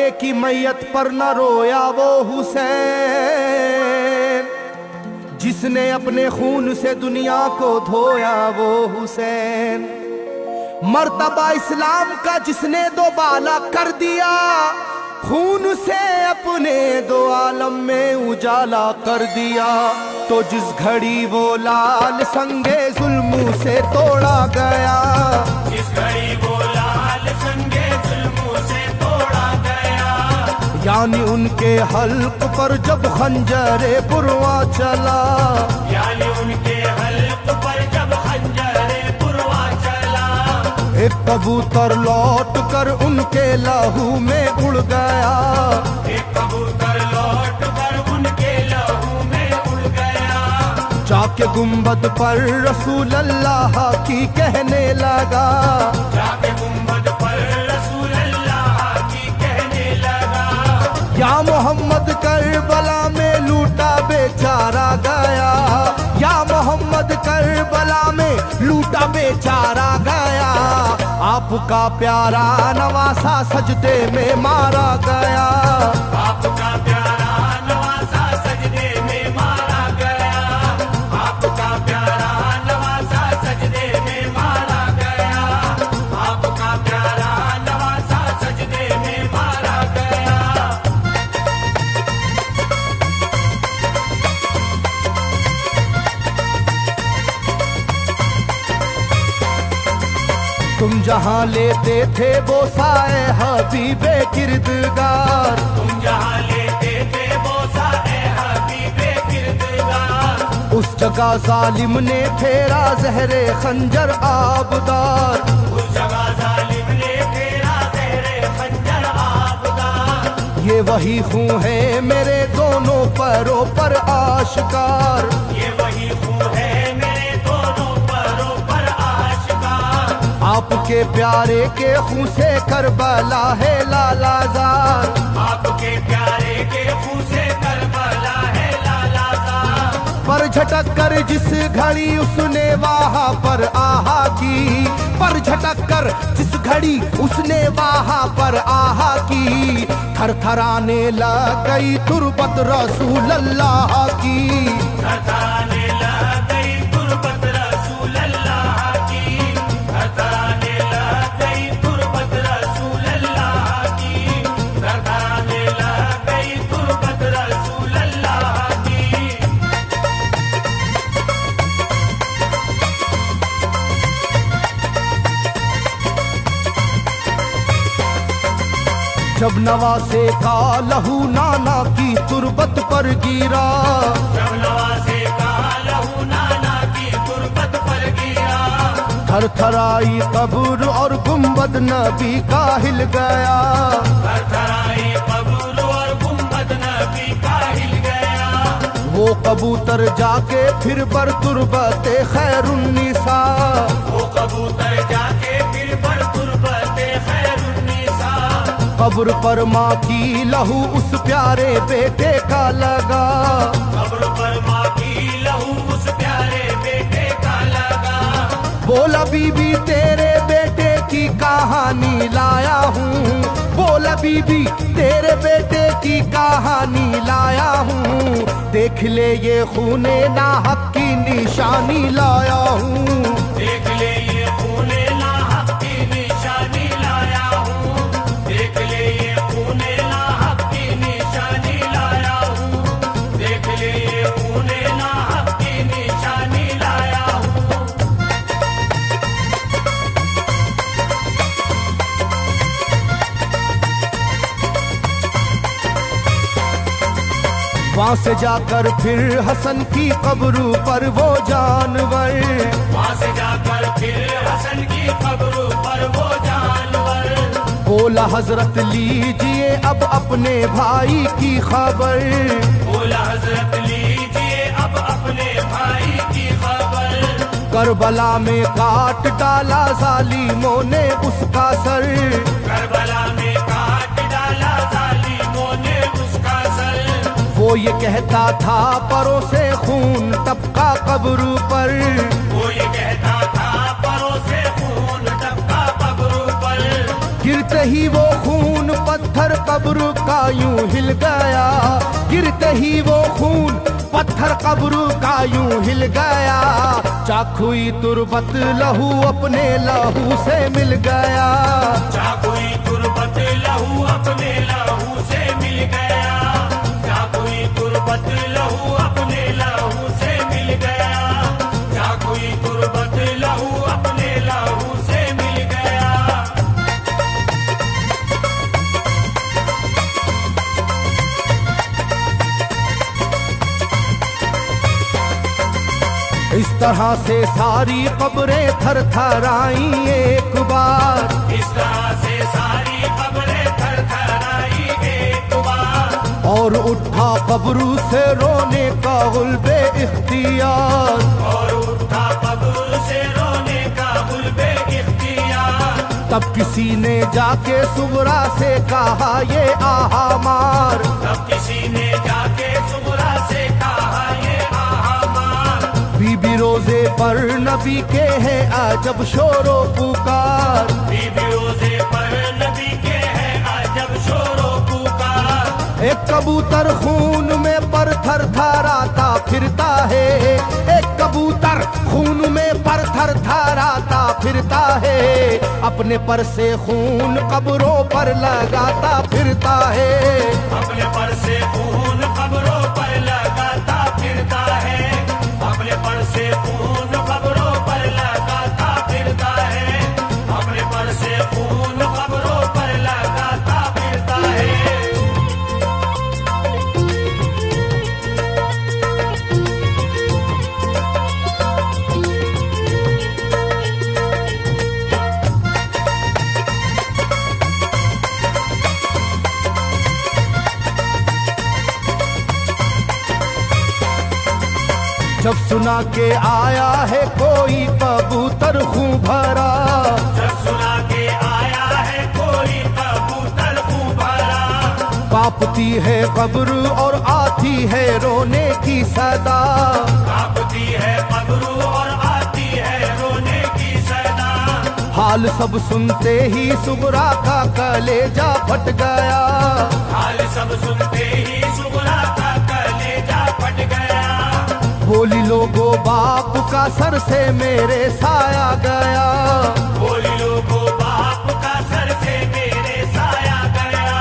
बेटे की मैयत पर न रोया वो हुसैन, जिसने अपने खून से दुनिया को धोया वो हुसैन। मर्तबा इस्लाम का जिसने दोबाला कर दिया, खून से अपने दो आलम में उजाला कर दिया। तो जिस घड़ी वो लाल संगे जुल्मों से तोड़ा गया, जिस घड़ी वो लाल संगे जुल्मों से तोड़ा गया, यानी उनके हल्क पर जब खंजरे पुरवा चला, यानी उनके हल्क पर जब खंजरे पुरवा चला, एक कबूतर लौट कर उनके लहू में उड़ गया, एक कबूतर लौट कर उनके लहू में उड़ गया, जाके गुंबद पर रसूल अल्लाह की कहने लगा, जाके गुंबद पर रसूल अल्लाह की कहने लगा, या मोहम्मद करबला में लूटा बेचारा गया, या मोहम्मद करबला में लूटा बेचारा गया। आपका प्यारा नवासा सजदे में मारा गया, आपका प्यारा नवासा सजदे में मारा गया, आपका प्यारा नवासा सजदे में मारा गया, आपका प्यारा नवासा सजदे में मारा गया। तुम जहाँ लेते थे बोसाए हबीबे किरदगार, तुम जहाँ लेते थे बोसा ए हबीबे किरदगार, उस जगह जालिम ने फेरा जहरे खंजर आबदार, उस जगह जालिम ने फेरा जहरे खंजर आबदार। ये वही खून है मेरे दोनों पैरों पर आश्कार, ये वही खून है मेरे दोनों पैरों पर आशिकार। आपके प्यारे के खून से करबला है लालाजार, आपके प्यारे के खून से करबला है लालाजार। पर झटक कर जिस घड़ी उसने वहाँ पर आहा की, पर झटक कर जिस घड़ी उसने वहाँ पर आहा की, थरथराने लग गई तुरबत रसूल अल्लाह की, थरथराने लग गई तुरबत रसूल अल्लाह की, थरथराने लग गई तुरबत रसूल अल्लाह की, थरथराने लग गई तुरबत रसूल अल्लाह की। जब नवासे का लहू नाना की तुरबत पर गिरा, जब नवासे का लहू नाना की तुरबत पर गिरा, थरथराई कब्र और गुंबद नबी का हिल गया, थरथराई कब्र और गुंबद नबी का हिल गया। वो कबूतर जाके फिर पर तुरबते खैरुन्निसा, वो कबूतर जाके फिर पर तुरबते खैरुन्निसा, कब्र पर माँ की लहू उस प्यारे बेटे का लगा, कब्र पर माँ की लहू उस प्यारे बेटे का लगा। बोला बीबी तेरे बेटे की कहानी लाया हूँ, बोला बीबी तेरे बेटे की कहानी लाया हूँ, देख ले ये खूने नाहक की निशानी लाया हूँ, देख ले ये खूने नाहक की निशानी लाया हूँ, देख ले ये खूने नाहक की निशानी लाया हूँ, देख ले ये खूने नाहक की निशानी लाया हूँ। वहाँ से जाकर फिर हसन की कब्र पर वो जानवर, वहाँ से जाकर फिर हसन की कब्र पर वो जानवर, बोला हजरत लीजिए अब अपने भाई की खबर, बोला हजरत लीजिए अब अपने भाई की खबर। करबला में काट डाला जालिमों ने उसका सर, करबला में काट डाला जालिमों ने उसका सर। वो ये कहता था परों से खून टपका कब्र पर, वो ये कहता था परों से खून टपका कब्र पर। गिरते ही वो खून पत्थर कब्र का यूं हिल गया, गिरते ही वो खून पत्थर कब्र का यूं हिल गया। चाकुई तुरबत लहू अपने लहू से मिल गया, चाकुई तुरबत लहू अपने लहू से मिल गया, चाकुई तुरबत लहू अपने लहू से मिल गया, चाकुई तुरबत लहू अपने लहू से मिल गया। इस तरह से सारी कब्रें थर थर आई एक बार, इस तरह से सारी कब्रें थर थर आई एक बार, और उठा कब्र से रोने का गुल्बे इख्तियार, और उठा कब्र से रोने का गुल्बे इख्तियार। तब किसी ने जाके सुगरा से कहा ये आहा मार, तब किसी ने जाके सुगरा से कहा ये आहा मार। बीबी रोजे पर नबी के हैं अजब शोरो पुकार, बीबी रोजे पर नबी के हैं अजब शोरो पुकार। एक कबूतर खून में पर थर थराता फिरता है, एक कबूतर खून में पर थर थराता फिरता है, अपने पर से खून कब्रों पर लगाता फिरता है, अपने पर से खून कब्रों पर लगाता फिरता है, अपने पर से खून कब्रों पर लगाता फिरता है, अपने पर से खून कब्रों पर लगाता फिरता है। जब सुना के आया है कोई कबूतर खूं भरा, जब सुना के आया है कोई कबूतर खूं भरा, कांपती है कब्र और आती है रोने की सदा, कांपती है कब्र और आती है रोने की सदा। हाल सब सुनते ही सुगरा का कलेजा फट गया, हाल सब सुनते ही सुगरा का कलेजा फट गया। बोली लोगो बाप का सर से मेरे साया गया, बोली लोगो बाप का सर से मेरे साया गया।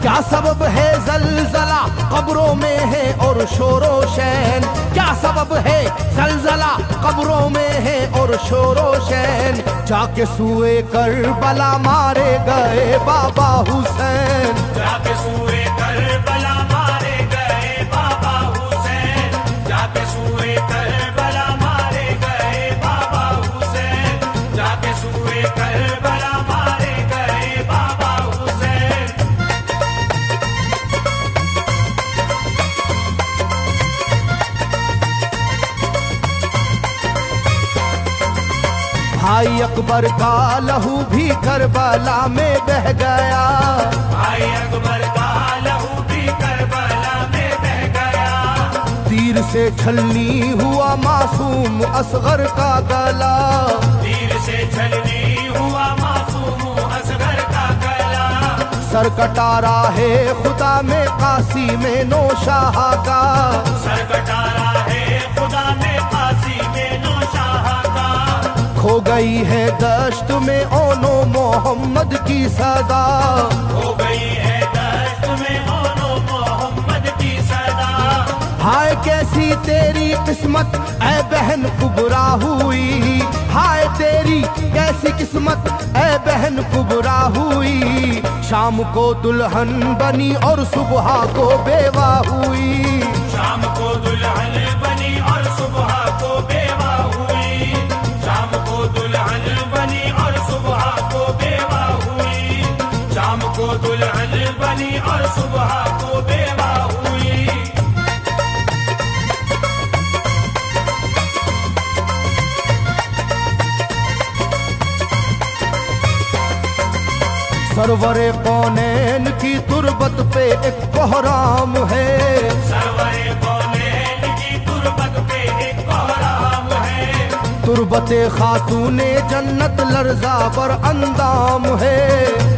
क्या सबब है जलजला कब्रों में है और शोरो शैन, क्या सबब है जलजला कब्रों में है और शोरो शैन। जाके सुए करबला मारे गए बाबा हुसैन, जाके सुए करबला मारे गए बाबा हुसैन, जाके सुए करबला मारे गए बाबा हुसैन, जाके सुए करबला मारे गए बाबा हुसैन। भाई अकबर का लहू भी करबला में बह गया, भाई अकबर का लहू भी करबला में बह गया। तीर से छलनी हुआ मासूम असगर का गला, तीर से छलनी हुआ मासूम असगर का गला। सर कटारा है खुदा में काशी में नौशाह का, सर कटारा है खुदा में काशी में नौशाह का। खो गई है दश्त में ओनो मोहम्मद की सदा, हो गई है दश्त में ओनो मोहम्मद की सदा। हाय कैसी तेरी किस्मत ऐ बहन कुबरा हुई, हाय तेरी कैसी किस्मत ऐ बहन कुबरा हुई। शाम को दुल्हन बनी और सुबह को बेवा हुई, शाम को दुल्हन बनी और सुबह को बेवा हुई, शाम को दुल्हन बनी और सुबह को बेवा हुई, शाम को दुल्हन बनी और सुबह को बेवा हुई। सरवरे कौनैन की तुरबत पे एक कोहराम है, सरवरे कौनैन की तुरबत पे एक कोहराम है। तुरबते खातूने जन्नत लर्जा पर अंदाम है,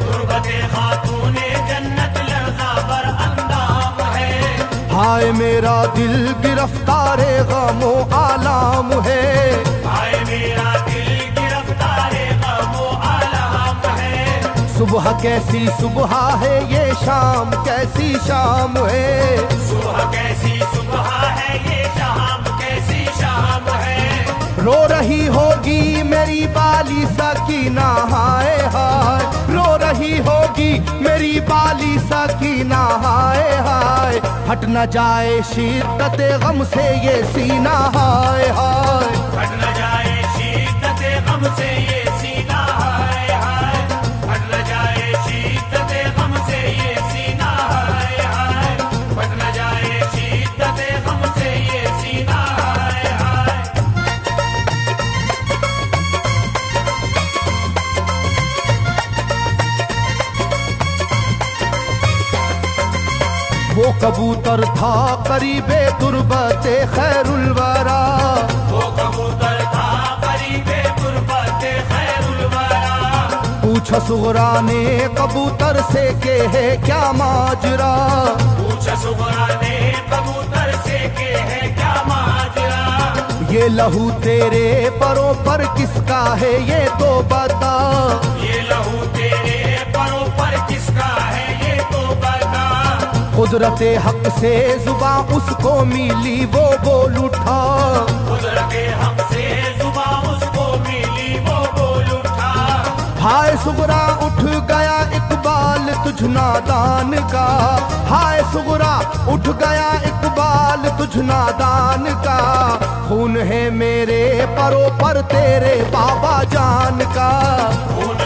तुरबते खातूने जन्नत हाय मेरा दिल गिरफ्तारे गमो आलाम है, हाय मेरा दिल गिरफ्तारे गमो आलम है। सुबह कैसी सुबह है ये शाम कैसी शाम है, सुबह कैसी सुबह है ये शाम कैसी शाम है। रो रही होगी मेरी बाली सकीना हाय हाय, रो रही होगी मेरी बाली सकीना हाय हाय। हट न जाए शिद्दत गम से ये सीना हाय हाय, हट न जाए शिद्दत गम से ये सीना हाय हाय, हट न जाए शिद्दत गम से ये सीना हाय हाय, हट न जाए शिद्दत गम से ये सीना हाय हाय। वो कबूतर था करीबे तुरबते खैरुल वरा, वो कबूतर था करीबे तुरबते खैरुल वरा। पूछा सुगरा ने कबूतर से के है क्या माजरा, पूछा सुगरा ने कबूतर से के है क्या माजरा। ये लहू तेरे परों पर किसका है ये तो बता, ये लहू तेरे परों पर किसका है ये तो बता। कुदरते हक से जुबां उसको मिली वो बोल उठा, कुदरते हक से जुबां उसको मिली वो बोल उठा। हाय सुगरा उठ गया इकबाल तुझ नादान का, हाय सुगरा उठ गया इकबाल तुझ नादान का। खून है मेरे परों पर तेरे बाबा जान का, खून